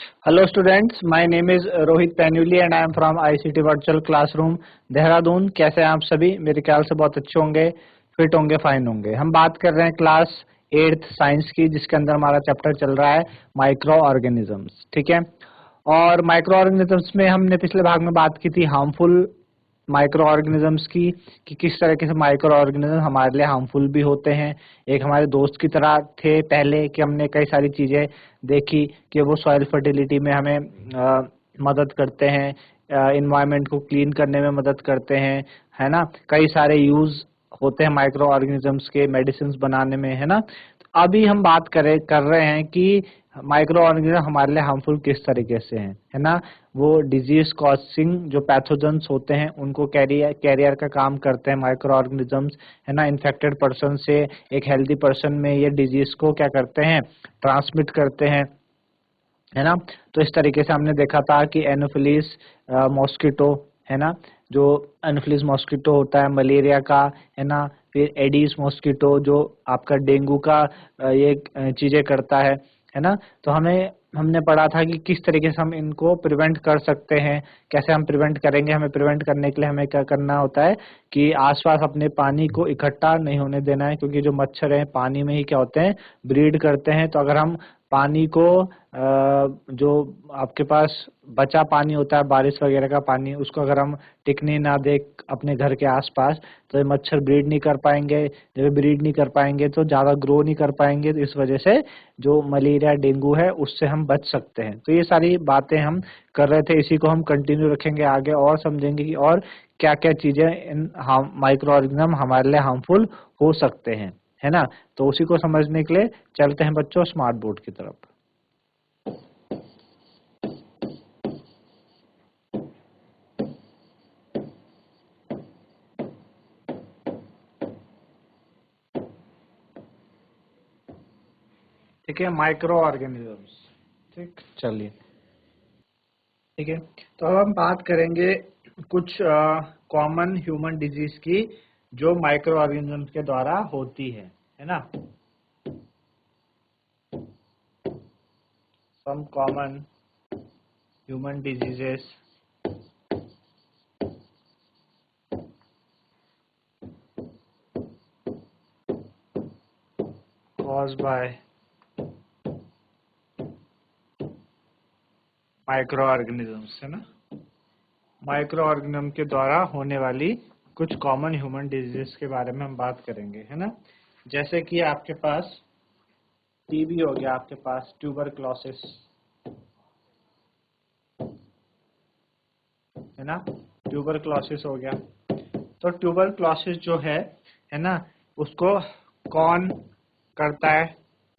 Hello students, my name is Rohit Painuly and I am from ICT virtual classroom Dehradun. कैसे हैं आप सभी? मेरे ख्याल से बहुत अच्छे होंगे, फिट होंगे, फाइन होंगे। हम बात कर रहे हैं क्लास 8th साइंस की, जिसके अंदर हमारा चैप्टर चल रहा है माइक्रो ऑर्गेनिजम्स। ठीक है, और माइक्रो ऑर्गेनिजम्स में हमने पिछले भाग में बात की थी हार्मफुल माइक्रो ऑर्गेनिजम्स की, कि किस तरीके से माइक्रो ऑर्गेनिज्म हमारे लिए हार्मफुल भी होते हैं। एक हमारे दोस्त की तरह थे पहले, कि हमने कई सारी चीजें देखी कि वो सॉइल फर्टिलिटी में हमें मदद करते हैं, इन्वायरमेंट को क्लीन करने में मदद करते हैं, है ना। कई सारे यूज होते हैं माइक्रो ऑर्गेनिजम्स के मेडिसिन बनाने में, है ना। तो अभी हम बात कर रहे हैं कि माइक्रो ऑर्गेनिज्म हमारे लिए हार्मफुल किस तरीके से हैं, है ना। वो डिजीज कॉजिंग जो पैथोजेंस होते हैं उनको कैरियर का काम करते हैं माइक्रो ऑर्गेनिजम्स, है ना। इन्फेक्टेड पर्सन से एक हेल्दी पर्सन में ये डिजीज को क्या करते हैं, ट्रांसमिट करते हैं, है ना। तो इस तरीके से हमने देखा था कि एनोफिलीज मॉस्किटो, है ना, जो एनोफिलीज मॉस्किटो होता है मलेरिया का, है ना। फिर एडीज मॉस्किटो जो आपका डेंगू का ये चीजें करता है ना। तो हमने पढ़ा था कि किस तरीके से हम इनको प्रिवेंट कर सकते हैं, कैसे हम प्रिवेंट करेंगे। हमें प्रिवेंट करने के लिए हमें क्या करना होता है कि आसपास अपने पानी को इकट्ठा नहीं होने देना है, क्योंकि जो मच्छर हैं पानी में ही क्या होते हैं, ब्रीड करते हैं। तो अगर हम पानी को जो आपके पास बचा पानी होता है बारिश वगैरह का पानी, उसको अगर हम टिकने ना दे अपने घर के आसपास, तो ये मच्छर ब्रीड नहीं कर पाएंगे। जब ब्रीड नहीं कर पाएंगे तो ज्यादा ग्रो नहीं कर पाएंगे, तो इस वजह से जो मलेरिया डेंगू है उससे हम बच सकते हैं। तो ये सारी बातें हम कर रहे थे, इसी को हम कंटिन्यू रखेंगे आगे और समझेंगे कि और क्या क्या चीजें इन माइक्रो ऑर्गेनिज्म हमारे लिए हार्मफुल हो सकते हैं, है ना। तो उसी को समझने के लिए चलते हैं बच्चों स्मार्ट बोर्ड की तरफ। ठीक है, माइक्रो ऑर्गेनिजम्स। ठीक, चलिए, ठीक है। तो अब हम बात करेंगे कुछ कॉमन ह्यूमन डिजीज की जो माइक्रो ऑर्गेनिजम्स के द्वारा होती है ना। Some common human diseases caused by micro organisms, है ना। माइक्रो ऑर्गेनिज्म के द्वारा होने वाली कुछ कॉमन ह्यूमन डिजीजेस के बारे में हम बात करेंगे, है ना। जैसे कि आपके पास टीबी हो गया, आपके पास ट्यूबरक्लोसिस, है ना, ट्यूबरक्लोसिस हो गया। तो ट्यूबरक्लोसिस जो है ना, उसको कौन करता है,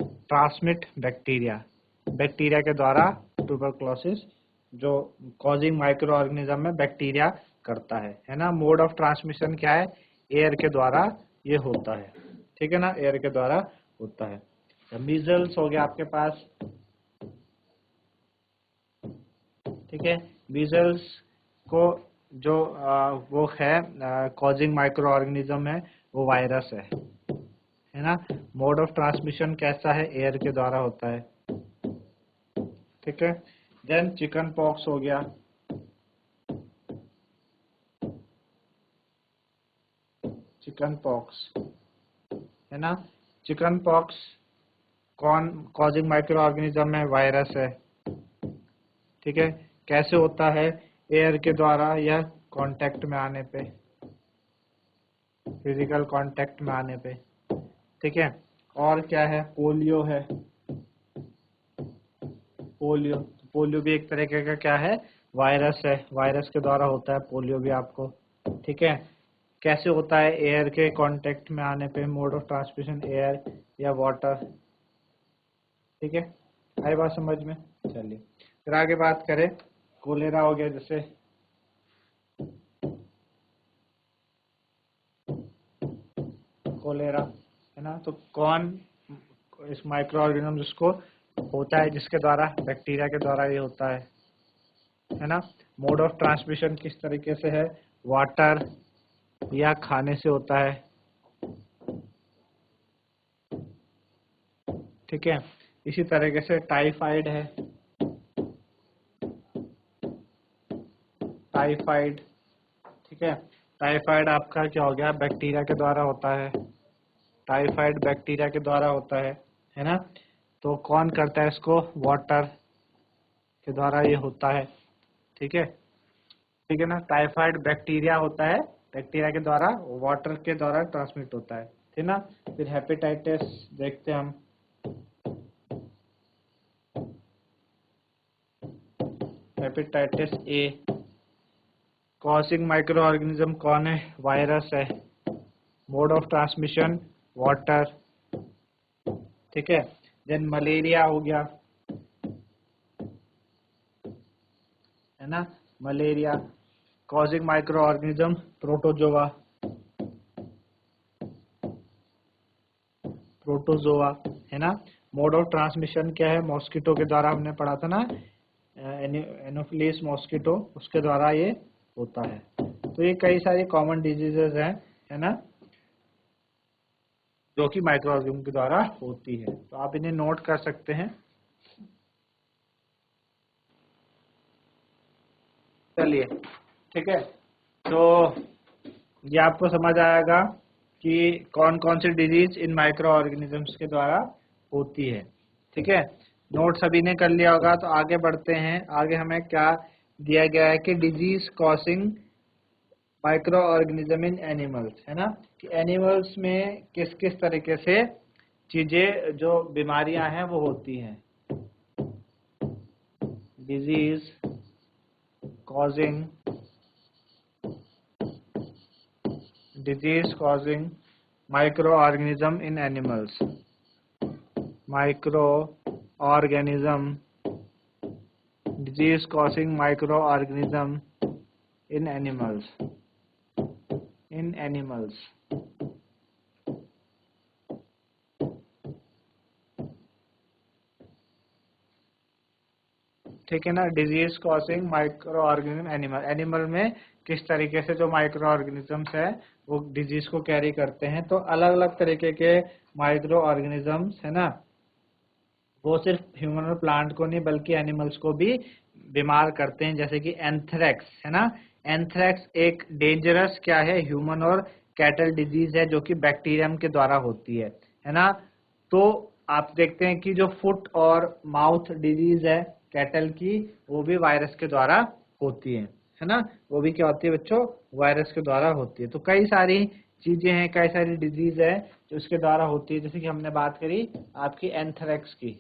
ट्रांसमिट बैक्टीरिया, बैक्टीरिया के द्वारा ट्यूबरक्लोसिस जो कॉजिंग माइक्रो ऑर्गेनिज्म में बैक्टीरिया करता है ना। मोड ऑफ ट्रांसमिशन क्या है, एयर के द्वारा ये होता है, ठीक है ना, एयर के द्वारा होता है। मीजल्स हो गया आपके पास, ठीक है। मीजल्स को जो वो है कॉजिंग माइक्रो ऑर्गेनिज्म है, वो वायरस है ना। मोड ऑफ ट्रांसमिशन कैसा है, एयर के द्वारा होता है, ठीक है। देन चिकन पॉक्स हो गया, चिकन पॉक्स, है ना। चिकन पॉक्स कौन कॉजिंग माइक्रो ऑर्गेनिज्म है, वायरस है, ठीक है। कैसे होता है, एयर के द्वारा या कांटेक्ट में आने पे, फिजिकल कांटेक्ट में आने पे, ठीक है। और क्या है, पोलियो है, पोलियो, पोलियो भी एक तरीके का क्या है, वायरस है, वायरस के द्वारा होता है पोलियो भी आपको, ठीक है। कैसे होता है, एयर के कांटेक्ट में आने पे, मोड ऑफ ट्रांसमिशन एयर या वाटर, ठीक है। आई बात समझ में? चलिए फिर आगे बात करें। कोलेरा हो गया, जैसे कोलेरा, है ना। तो कौन इस माइक्रो ऑर्गेनिज्म जिसको होता है, जिसके द्वारा, बैक्टीरिया के द्वारा ये होता है ना। मोड ऑफ ट्रांसमिशन किस तरीके से है, वाटर या खाने से होता है, ठीक है। इसी तरीके से टाइफाइड है, टाइफाइड, ठीक है। टाइफाइड आपका क्या हो गया, बैक्टीरिया के द्वारा होता है, टाइफाइड बैक्टीरिया के द्वारा होता है ना। तो कौन करता है इसको, वाटर के द्वारा ये होता है, ठीक है, ठीक है ना। टाइफाइड बैक्टीरिया होता है, बैक्टीरिया के द्वारा, वाटर के द्वारा ट्रांसमिट होता है, ठीक ना। फिर हेपेटाइटिस देखते हैं हम, hepatitis A, causing micro organism कौन है, वायरस है, मोड ऑफ ट्रांसमिशन वाटर, ठीक है। देन मलेरिया हो गया, है ना, malaria, causing micro organism protozoa, protozoa, है ना। मोड ऑफ ट्रांसमिशन क्या है, मॉस्किटो के द्वारा, हमने पढ़ा था ना, एनोफिलिस मॉस्किटो, उसके द्वारा ये होता है। तो ये कई सारी कॉमन डिजीजेज हैं, है ना, जो कि माइक्रो ऑर्गेनिज्म के द्वारा होती है। तो आप इन्हें नोट कर सकते हैं। चलिए, ठीक है, तो ये आपको समझ आएगा कि कौन कौन सी डिजीज इन माइक्रो ऑर्गेनिजम्स के द्वारा होती है, ठीक है। नोट सभी ने कर लिया होगा, तो आगे बढ़ते हैं। आगे हमें क्या दिया गया है कि disease causing micro organism in animals, है ना, कि एनिमल्स में किस किस तरीके से चीजें, जो बीमारियां हैं वो होती हैं। Disease causing, disease causing microorganism in animals, microorganism, disease causing microorganism in animals, in animals, ठीक है ना। Disease causing micro organism animal, animal में किस तरीके से जो माइक्रो ऑर्गेनिजम्स है वो डिजीज को कैरी करते हैं। तो अलग अलग तरीके के माइक्रो ऑर्गेनिजम्स, है ना, वो सिर्फ ह्यूमन और प्लांट को नहीं बल्कि एनिमल्स को भी बीमार करते हैं। जैसे कि एंथ्रेक्स, है ना, एंथ्रेक्स एक डेंजरस क्या है, ह्यूमन और कैटल डिजीज है, जो कि बैक्टीरियम के द्वारा होती है ना। तो आप देखते हैं कि जो फुट और माउथ डिजीज है कैटल की, वो भी वायरस के द्वारा होती है ना। वो भी क्या होती है बच्चों, वायरस के द्वारा होती है। तो कई सारी चीजें हैं, कई सारी डिजीज है जो इसके द्वारा होती है। जैसे कि हमने बात करी आपकी एंथ्रेक्स की,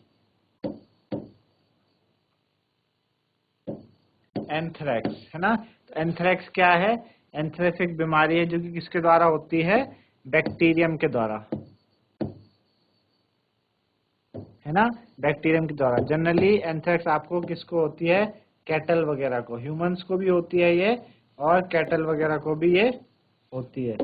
एंथ्रेक्स, है ना। तो एंथ्रेक्स क्या है, एंथ्रेक्स एक बीमारी है जो कि किसके द्वारा होती है, बैक्टीरियम के द्वारा, है ना, बैक्टीरियम के द्वारा। जनरली एंथ्रेक्स आपको किसको होती है, कैटल वगैरह को, ह्यूमंस को भी होती है ये, और कैटल वगैरह को भी ये होती है।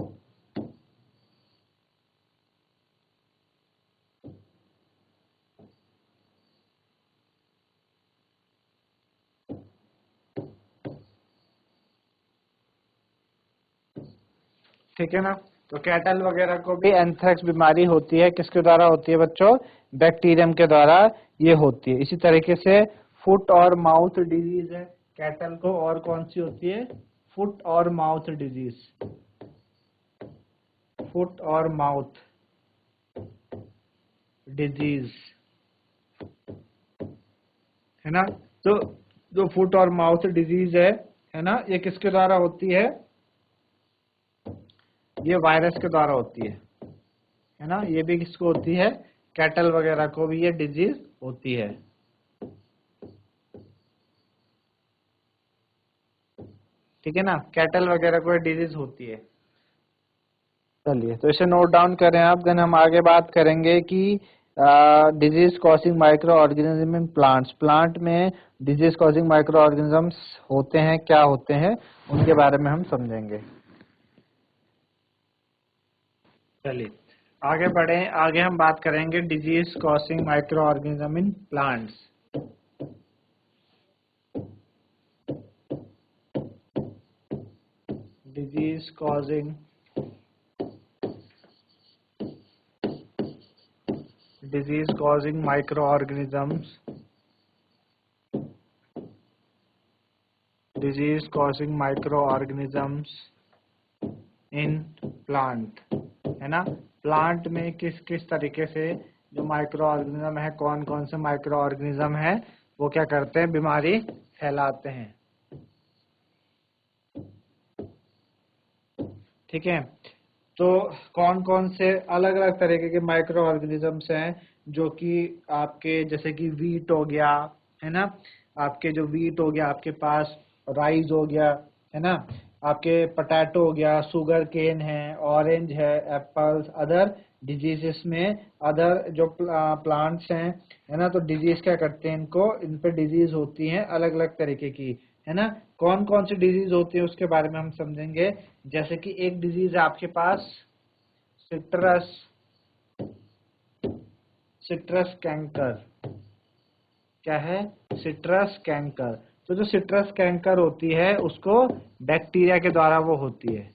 ठीक है ना। तो कैटल वगैरह को भी एंथ्रेक्स बीमारी होती है, किसके द्वारा होती है बच्चों, बैक्टीरियम के द्वारा ये होती है। इसी तरीके से फुट और माउथ डिजीज है कैटल को, और कौन सी होती है, फुट और माउथ डिजीज, फुट और माउथ डिजीज, है ना। तो जो फुट और माउथ डिजीज है ना, ये किसके द्वारा होती है, ये वायरस के द्वारा होती है ना। ये भी किसको होती है, कैटल वगैरह को भी ये डिजीज होती है, ठीक है ना, कैटल वगैरह को डिजीज होती है। चलिए, तो इसे नोट डाउन करें आप। देन हम आगे बात करेंगे कि disease causing micro organism in plants, plant में डिजीज कॉजिंग माइक्रो ऑर्गेनिजम्स होते हैं, क्या होते हैं, उनके बारे में हम समझेंगे। चलिए आगे बढ़े, आगे हम बात करेंगे disease causing micro organism in plants. Disease causing, disease causing microorganisms disease causing micro organisms in plant, है ना। प्लांट में किस किस तरीके से जो माइक्रो ऑर्गेनिज्म है, कौन कौन से माइक्रो ऑर्गेनिज्म है वो क्या करते हैं, बीमारी फैलाते हैं। ठीक है, तो कौन कौन से अलग अलग तरीके के माइक्रो ऑर्गेनिजम्स हैं जो कि आपके, जैसे कि वीट हो गया, है ना, आपके जो वीट हो गया, आपके पास राइस हो गया, है ना, आपके पोटैटो हो गया, शुगर केन है, ऑरेंज है, एप्पल्स, अदर डिजीजेस में अदर जो प्लांट्स हैं, है ना, तो डिजीज क्या करते हैं, इनको, इन पे डिजीज होती हैं अलग अलग तरीके की, है ना। कौन कौन सी डिजीज होती है उसके बारे में हम समझेंगे। जैसे कि एक डिजीज है आपके पास सिट्रस सिट्रस कैंकर। क्या है, सिट्रस कैंकर। तो जो सिट्रस कैंकर होती है उसको बैक्टीरिया के द्वारा वो होती है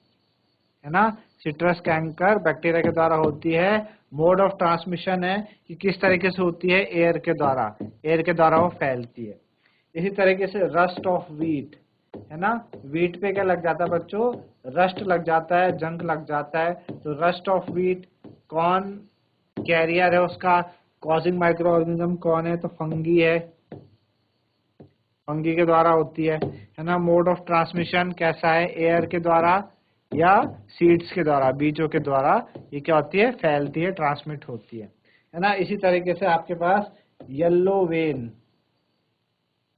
ना। सिट्रस कैंकर बैक्टीरिया के द्वारा होती है। मोड ऑफ ट्रांसमिशन है कि किस तरीके से होती है, एयर के द्वारा, एयर के द्वारा वो फैलती है। इसी तरीके से रस्ट ऑफ व्हीट, है ना, व्हीट पे क्या लग जाता है बच्चों, रस्ट लग जाता है, जंग लग जाता है। तो रस्ट ऑफ व्हीट, कौन कैरियर है उसका, कॉजिंग माइक्रो ऑर्गेनिज्म कौन है, तो फंगी है, फंगी के द्वारा होती है ना। मोड ऑफ ट्रांसमिशन कैसा है, एयर के द्वारा या सीड्स के द्वारा, बीजों के द्वारा ये क्या होती है, फैलती है, ट्रांसमिट होती है ना। इसी तरीके से आपके पास येलो वेन,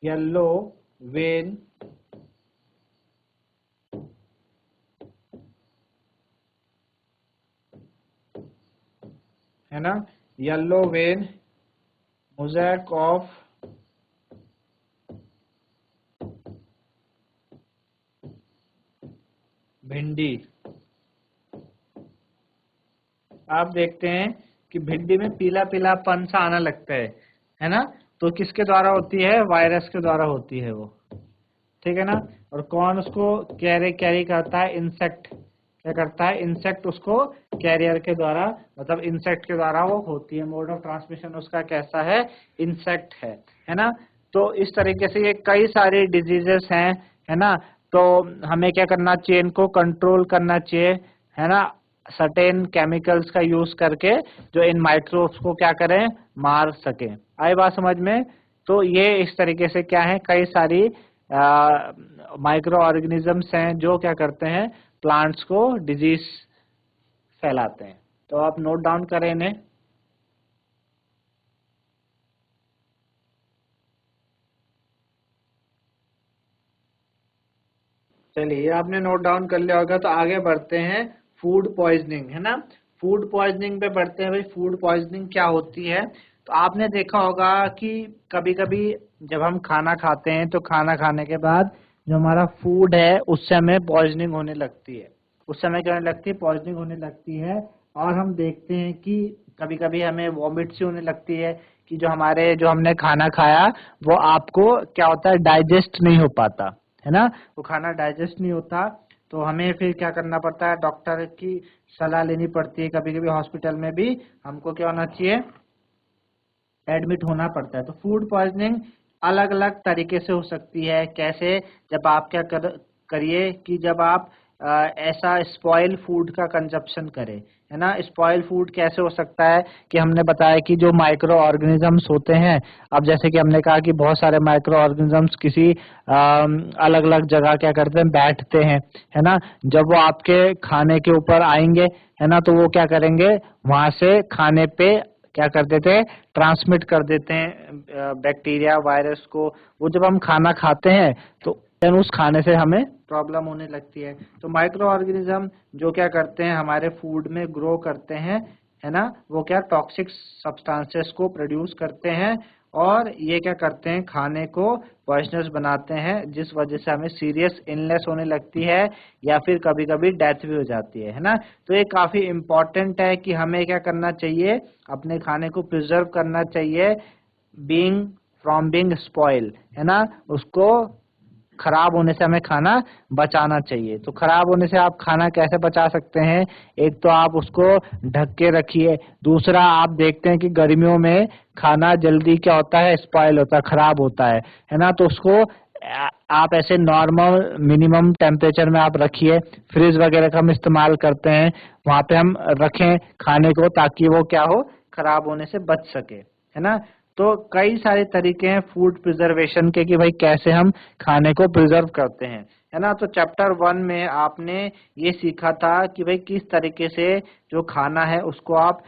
येलो वेन, है ना, येलो वेन, मोज़ेक ऑफ भिंडी। आप देखते हैं कि भिंडी में पीला पीला पन सा आना लगता है ना, तो किसके द्वारा होती है, वायरस के द्वारा होती है वो, ठीक है ना। और कौन उसको कैरी करता है, इंसेक्ट, क्या करता है, इंसेक्ट उसको कैरियर के द्वारा, मतलब इंसेक्ट के द्वारा वो होती है। मोड ऑफ ट्रांसमिशन उसका कैसा है, इंसेक्ट है ना। तो इस तरीके से ये कई सारी डिजीजेस हैं, है ना। तो हमें क्या करना चाहिए, इनको कंट्रोल करना चाहिए, है ना, सर्टेन केमिकल्स का यूज करके जो इन माइक्रोब्स को क्या करें, मार सकें। आई बात समझ में। तो ये इस तरीके से क्या है, कई सारी माइक्रो ऑर्गेनिजम्स हैं जो क्या करते हैं, प्लांट्स को डिजीज फैलाते हैं। तो आप नोट डाउन करें इन्हें। चलिए, आपने नोट डाउन कर लिया होगा, तो आगे बढ़ते हैं फूड पॉइजनिंग, है ना। फूड पॉइजनिंग पे बढ़ते हैं भाई। फूड पॉइजनिंग क्या होती है, तो आपने देखा होगा कि कभी कभी जब हम खाना खाते हैं तो खाना खाने के बाद जो हमारा फूड है उससे हमें पॉइजनिंग होने लगती है, उस समय क्या होने लगती है, पॉइजनिंग होने लगती है। और हम देखते हैं कि कभी कभी हमें वॉमिट सी होने लगती है कि जो हमने खाना खाया वो आपको क्या होता है, डाइजेस्ट नहीं हो पाता, है ना, वो खाना डाइजेस्ट नहीं होता। तो हमें फिर क्या करना पड़ता है, डॉक्टर की सलाह लेनी पड़ती है। कभी कभी हॉस्पिटल में भी हमको क्या होना चाहिए, एडमिट होना पड़ता है। तो फूड पॉइजनिंग अलग अलग तरीके से हो सकती है। कैसे, जब आप करिए कि जब आप ऐसा स्पॉइल फूड का कंजप्शन करें, है ना। स्पॉइल फूड कैसे हो सकता है कि हमने बताया कि जो माइक्रो ऑर्गेनिजम्स होते हैं, अब जैसे कि हमने कहा कि बहुत सारे माइक्रो ऑर्गेनिजम्स किसी अलग अलग जगह क्या करते हैं, बैठते हैं, है ना। जब वो आपके खाने के ऊपर आएंगे, है ना, तो वो क्या करेंगे, वहां से खाने पे क्या कर देते हैं, ट्रांसमिट कर देते हैं बैक्टीरिया, वायरस को। वो जब हम खाना खाते हैं तो then उस खाने से हमें प्रॉब्लम होने लगती है। तो माइक्रो ऑर्गेनिज्म जो क्या करते हैं, हमारे फूड में ग्रो करते हैं, है ना, वो क्या टॉक्सिक सब्सटेंसेस को प्रोड्यूस करते हैं और ये क्या करते हैं, खाने को पॉइजनस बनाते हैं, जिस वजह से हमें सीरियस इलनेस होने लगती है या फिर कभी कभी डेथ भी हो जाती है ना। तो ये काफी इम्पोर्टेंट है कि हमें क्या करना चाहिए, अपने खाने को प्रिजर्व करना चाहिए, फ्रॉम बीइंग स्पॉइल, है ना, उसको खराब होने से हमें खाना बचाना चाहिए। तो खराब होने से आप खाना कैसे बचा सकते हैं, एक तो आप उसको ढक के रखिए। दूसरा, आप देखते हैं कि गर्मियों में खाना जल्दी क्या होता है, स्पॉइल होता है, खराब होता है ना, तो उसको आप ऐसे नॉर्मल मिनिमम टेम्परेचर में आप रखिए। फ्रिज वगैरह का हम इस्तेमाल करते हैं, वहां पे हम रखें खाने को ताकि वो क्या हो, खराब होने से बच सके, है ना। तो कई सारे तरीके हैं फूड प्रिजर्वेशन के कि भाई कैसे हम खाने को प्रिजर्व करते हैं, है ना। तो चैप्टर 1 में आपने ये सीखा था कि भाई किस तरीके से जो खाना है उसको आप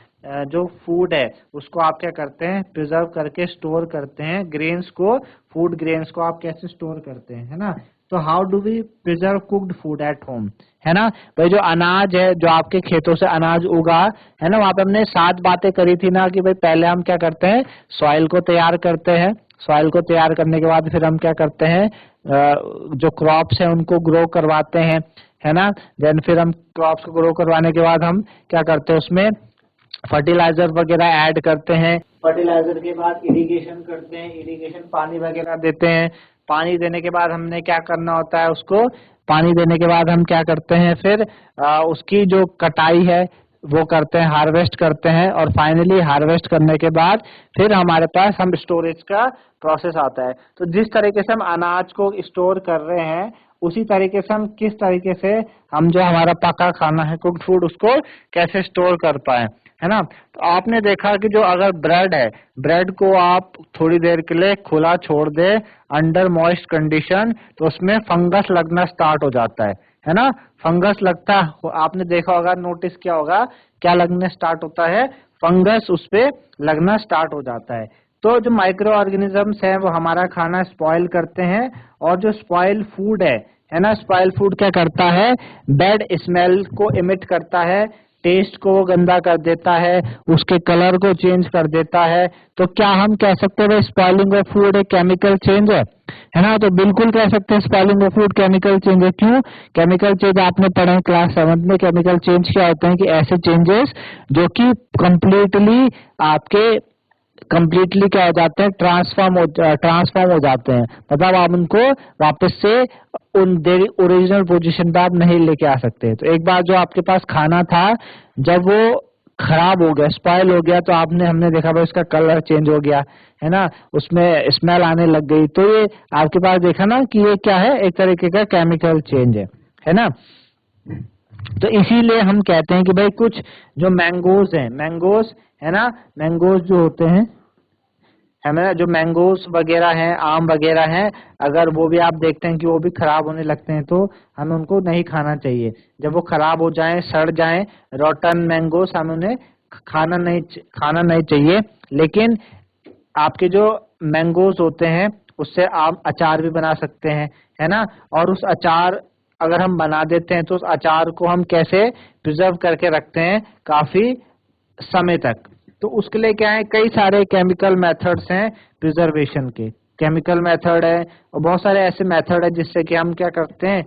जो फूड है उसको आप क्या करते हैं, प्रिजर्व करके स्टोर करते हैं। ग्रेन्स को, फूड ग्रेन्स को आप कैसे स्टोर करते हैं, है ना। तो how do we preserve cooked food at home, है ना। भाई जो अनाज है, जो आपके खेतों से अनाज उगा, है ना, वहां पे हमने 7 बातें करी थी ना कि भाई पहले हम क्या करते हैं, सॉइल को तैयार करते हैं। सॉइल को तैयार करने के बाद फिर हम क्या करते हैं, जो क्रॉप्स है उनको ग्रो करवाते हैं, है ना। देन फिर हम क्रॉप्स को ग्रो करवाने के बाद हम क्या करते हैं, उसमें फर्टिलाइजर वगैरह ऐड करते हैं। फर्टिलाइजर के बाद इरिगेशन करते हैं, इरिगेशन पानी वगैरह देते हैं। पानी देने के बाद हमने क्या करना होता है, उसको पानी देने के बाद हम क्या करते हैं, फिर उसकी जो कटाई है वो करते हैं, हार्वेस्ट करते हैं। और फाइनली हार्वेस्ट करने के बाद फिर हमारे पास हम स्टोरेज का प्रोसेस आता है। तो जिस तरीके से हम अनाज को स्टोर कर रहे हैं, उसी तरीके से हम किस तरीके से हम जो हमारा पका खाना है, कुक्ड फूड, उसको कैसे स्टोर कर पाए, है ना। तो आपने देखा कि जो अगर ब्रेड है, ब्रेड को आप थोड़ी देर के लिए खुला छोड़ दे अंडर मॉइस्ट कंडीशन, तो उसमें फंगस लगना स्टार्ट हो जाता है ना। फंगस लगता है, आपने देखा होगा, नोटिस किया होगा, क्या लगने स्टार्ट होता है, फंगस उस पे लगना स्टार्ट हो जाता है। तो जो माइक्रो ऑर्गेनिजम्स हैं वो हमारा खाना स्पॉइल करते हैं। और जो स्पॉइल फूड है ना, स्पॉइल फूड क्या करता है, बैड स्मेल को इमिट करता है, टेस्ट को वो गंदा कर देता है, उसके कलर को चेंज कर देता है। तो क्या हम कह सकते हैं स्पॉइलिंग ऑफ फूड एक केमिकल चेंज है ना। तो बिल्कुल कह सकते हैं spoiling of food chemical change है। क्यों केमिकल चेंज, आपने पढ़ा है क्लास 7 में, केमिकल चेंज क्या होते हैं कि ऐसे चेंजेस जो कि कंप्लीटली क्या हो जाते हैं, ट्रांसफॉर्म हो जाते हैं। मतलब आप उनको वापस से उन देरी ओरिजिनल पोजीशन पे आप नहीं लेके आ सकते। तो एक बार जो आपके पास खाना था, जब वो खराब हो गया, स्पॉइल हो गया, तो हमने देखा भाई उसका कलर चेंज हो गया, है ना, उसमें स्मेल आने लग गई। तो ये आपके पास देखा ना कि ये क्या है, एक तरीके का केमिकल चेंज है ना। तो इसीलिए हम कहते हैं कि भाई कुछ जो मैंगोज हैं, मैंगोज, है ना, मैंगोज जो होते हैं, है ना, जो मैंगोज वगैरह हैं, आम वगैरह हैं, अगर वो भी आप देखते हैं कि वो भी खराब होने लगते हैं, तो हमें उनको नहीं खाना चाहिए। जब वो खराब हो जाएं, सड़ जाएं, रोटन मैंगोज, हमें उन्हें खाना नहीं चाहिए। लेकिन आपके जो मैंगोज होते हैं उससे आप अचार भी बना सकते हैं, है ना। और उस अचार अगर हम बना देते हैं तो उस अचार को हम कैसे प्रिजर्व करके रखते हैं काफी समय तक। तो उसके लिए क्या है, कई सारे केमिकल मेथड्स हैं प्रिजर्वेशन के। केमिकल मेथड है और बहुत सारे ऐसे मेथड है जिससे कि हम क्या करते हैं,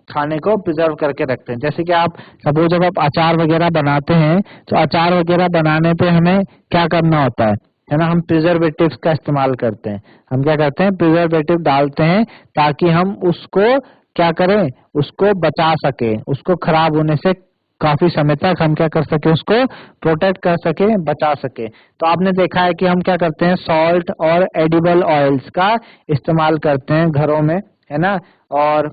खाने को प्रिजर्व करके रखते हैं। जैसे कि आप सपोज जब आप अचार वगैरह बनाते हैं, तो अचार वगैरह बनाने पे हमें क्या करना होता है ना, हम प्रिजर्वेटिव्स का इस्तेमाल करते हैं। हम क्या करते हैं, प्रिजर्वेटिव डालते हैं ताकि हम उसको क्या करें, उसको बचा सके, उसको खराब होने से काफी समय तक हम क्या कर सके, उसको प्रोटेक्ट कर सके, बचा सके। तो आपने देखा है कि हम क्या करते हैं, सॉल्ट और एडिबल ऑयल्स का इस्तेमाल करते हैं घरों में, है ना। और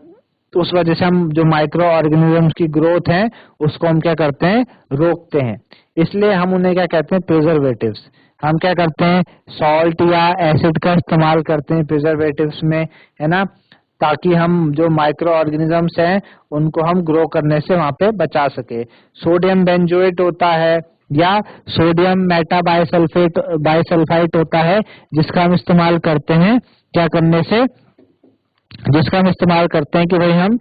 उस वजह से हम जो माइक्रो ऑर्गेनिजम्स की ग्रोथ है उसको हम क्या करते हैं, रोकते हैं। इसलिए हम उन्हें क्या कहते हैं, प्रिजर्वेटिव्स। हम क्या करते हैं, सॉल्ट या एसिड का इस्तेमाल करते हैं प्रिजर्वेटिव्स में, है ना, ताकि हम जो माइक्रो ऑर्गेनिजम्स हैं उनको हम ग्रो करने से वहां पे बचा सके। सोडियम बेंजोएट होता है या सोडियम मेटा बाइसल्फाइट होता है, जिसका हम इस्तेमाल करते हैं क्या करने से, जिसका हम इस्तेमाल करते हैं कि भाई हम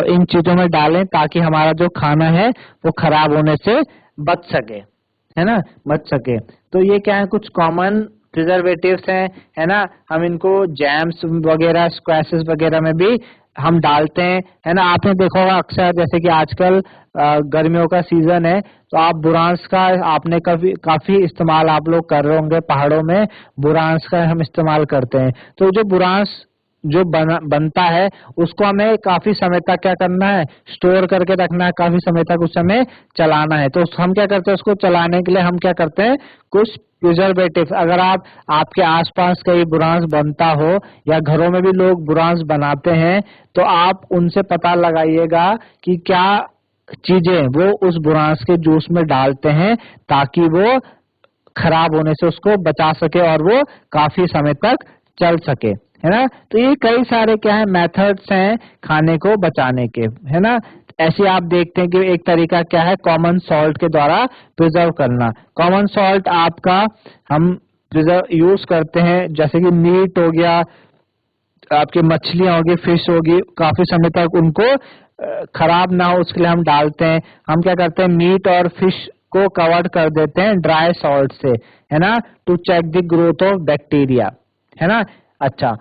इन चीजों में डालें ताकि हमारा जो खाना है वो खराब होने से बच सके, है ना, बच सके। तो ये क्या है, कुछ कॉमन प्रिजर्वेटिव्स हैं, है ना। हम इनको जैम्स वगैरह, स्क्वैशेस वगैरह में भी हम डालते हैं, है ना। आपने देखा होगा अक्सर, जैसे कि आजकल गर्मियों का सीजन है, तो आप बुरांस का आपने काफी इस्तेमाल आप लोग कर रहे होंगे, पहाड़ों में बुरांस का हम इस्तेमाल करते हैं। तो जो बुरांस जो बनता है उसको हमें काफी समय तक क्या करना है, स्टोर करके रखना है, काफी समय तक उस समय चलाना है। तो हम क्या करते हैं, उसको चलाने के लिए हम क्या करते हैं, कुछ प्रिजर्वेटिव। अगर आपके आसपास कहीं बुरांस बनता हो या घरों में भी लोग बुरांस बनाते हैं, तो आप उनसे पता लगाइएगा कि क्या चीजें वो उस बुरांस के जूस में डालते हैं ताकि वो खराब होने से उसको बचा सके और वो काफी समय तक चल सके, है ना। तो ये कई सारे क्या है मेथड्स हैं खाने को बचाने के, है ना। ऐसे आप देखते हैं कि एक तरीका क्या है, कॉमन सॉल्ट के द्वारा प्रिजर्व करना। कॉमन सॉल्ट आपका हम प्रिजर्व यूज करते हैं, जैसे कि मीट हो गया, आपकी मछलियां होगी, फिश होगी, काफी समय तक उनको खराब ना हो उसके लिए हम डालते हैं। हम क्या करते हैं, मीट और फिश को कवर कर देते हैं ड्राई सॉल्ट से, है ना, to check the growth of bacteria, है ना। अच्छा,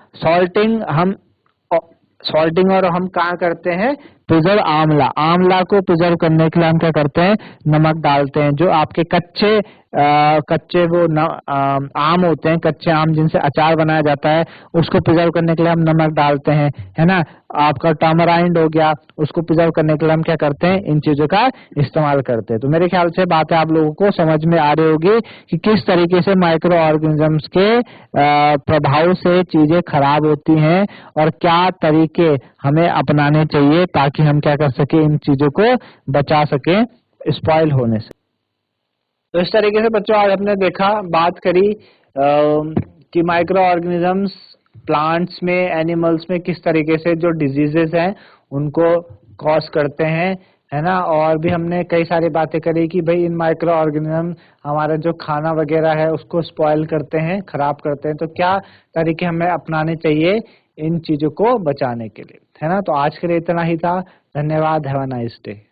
सॉल्टिंग और हम कहाँ करते हैं, प्रिजर्व आंवला। आंवला को प्रिजर्व करने के लिए हम क्या करते हैं, नमक डालते हैं। जो आपके कच्चे वो आम होते हैं, कच्चे आम जिनसे अचार बनाया जाता है, उसको प्रिजर्व करने के लिए हम नमक डालते हैं, है ना। आपका टामराइंड हो गया, उसको प्रिजर्व करने के लिए हम क्या करते हैं, इन चीजों का इस्तेमाल करते हैं। तो मेरे ख्याल से बात है आप लोगों को समझ में आ रही होगी कि किस तरीके से माइक्रो ऑर्गेनिजम्स के प्रभाव से चीजें खराब होती हैं और क्या तरीके हमें अपनाने चाहिए ताकि हम क्या कर सके, इन चीजों को बचा सके स्पॉइल होने से। तो इस तरीके से बच्चों आज हमने बात करी कि माइक्रो ऑर्गेनिजम्स प्लांट्स में, एनिमल्स में किस तरीके से जो डिजीजेस हैं उनको कॉज करते हैं, है ना। और भी हमने कई सारी बातें करी कि भाई इन माइक्रो ऑर्गेनिज्म हमारा जो खाना वगैरह है उसको स्पॉइल करते हैं, खराब करते हैं। तो क्या तरीके हमें अपनाने चाहिए इन चीजों को बचाने के लिए, है ना। तो आज के लिए इतना ही था। धन्यवाद। Have a nice day.